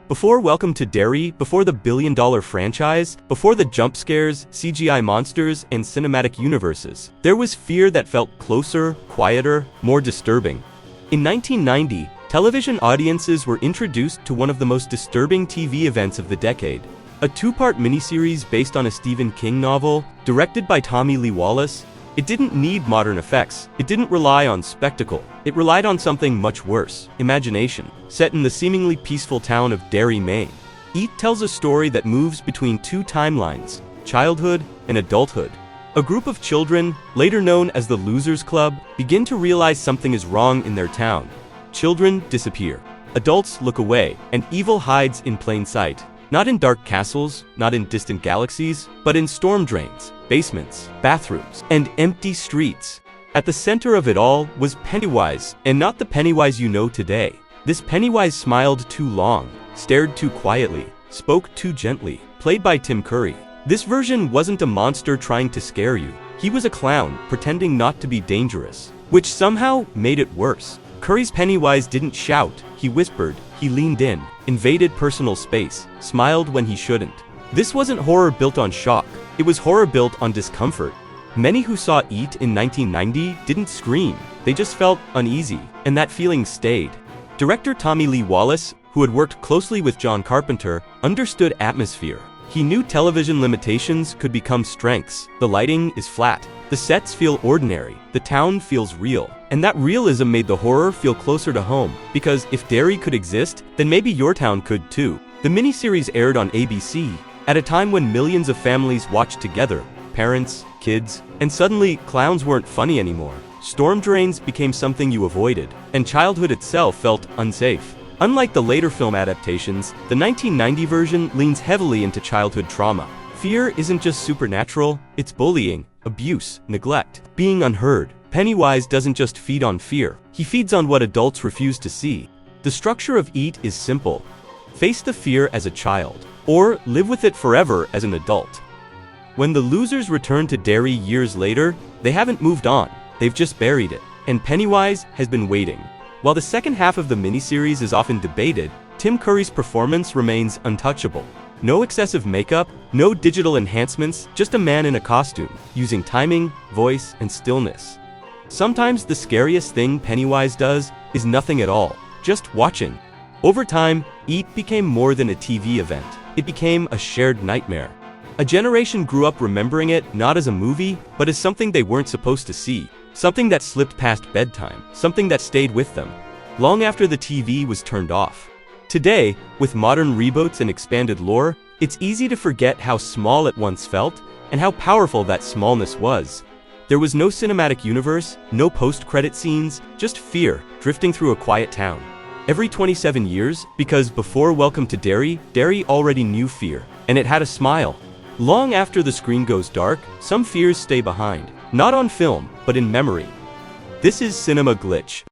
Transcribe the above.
Before Welcome to Derry, before the billion-dollar franchise, before the jump scares, CGI monsters, and cinematic universes, there was fear that felt closer, quieter, more disturbing. In 1990, television audiences were introduced to one of the most disturbing TV events of the decade. A two-part miniseries based on a Stephen King novel, directed by Tommy Lee Wallace. It didn't need modern effects. It didn't rely on spectacle. It relied on something much worse: imagination. Set in the seemingly peaceful town of Derry, Maine, It tells a story that moves between two timelines: childhood and adulthood. A group of children, later known as the Losers Club, begin to realize something is wrong in their town. Children disappear. Adults look away, and evil hides in plain sight. Not in dark castles, not in distant galaxies, but in storm drains, basements, bathrooms, and empty streets. At the center of it all was Pennywise, and not the Pennywise you know today. This Pennywise smiled too long, stared too quietly, spoke too gently, played by Tim Curry. This version wasn't a monster trying to scare you. He was a clown, pretending not to be dangerous, which somehow made it worse. Curry's Pennywise didn't shout, he whispered, he leaned in, invaded personal space, smiled when he shouldn't. This wasn't horror built on shock, it was horror built on discomfort. Many who saw It in 1990 didn't scream, they just felt uneasy, and that feeling stayed. Director Tommy Lee Wallace, who had worked closely with John Carpenter, understood atmosphere. He knew television limitations could become strengths. The lighting is flat, the sets feel ordinary, the town feels real. And that realism made the horror feel closer to home, because if Derry could exist, then maybe your town could too. The miniseries aired on ABC, at a time when millions of families watched together, parents, kids, and suddenly clowns weren't funny anymore. Storm drains became something you avoided, and childhood itself felt unsafe. Unlike the later film adaptations, the 1990 version leans heavily into childhood trauma. Fear isn't just supernatural, it's bullying, abuse, neglect, being unheard. Pennywise doesn't just feed on fear, he feeds on what adults refuse to see. The structure of It is simple: face the fear as a child, or live with it forever as an adult. When the losers return to Derry years later, they haven't moved on, they've just buried it, and Pennywise has been waiting. While the second half of the miniseries is often debated, Tim Curry's performance remains untouchable. No excessive makeup, no digital enhancements, just a man in a costume, using timing, voice, and stillness. Sometimes the scariest thing Pennywise does is nothing at all, just watching. Over time, It became more than a TV event. It became a shared nightmare. A generation grew up remembering it not as a movie, but as something they weren't supposed to see. Something that slipped past bedtime, something that stayed with them, long after the TV was turned off. Today, with modern reboots and expanded lore, it's easy to forget how small it once felt, and how powerful that smallness was. There was no cinematic universe, no post-credit scenes, just fear drifting through a quiet town. Every 27 years, because before Welcome to Derry, Derry already knew fear, and it had a smile. Long after the screen goes dark, some fears stay behind, not on film, but in memory. This is Cinema Glitch.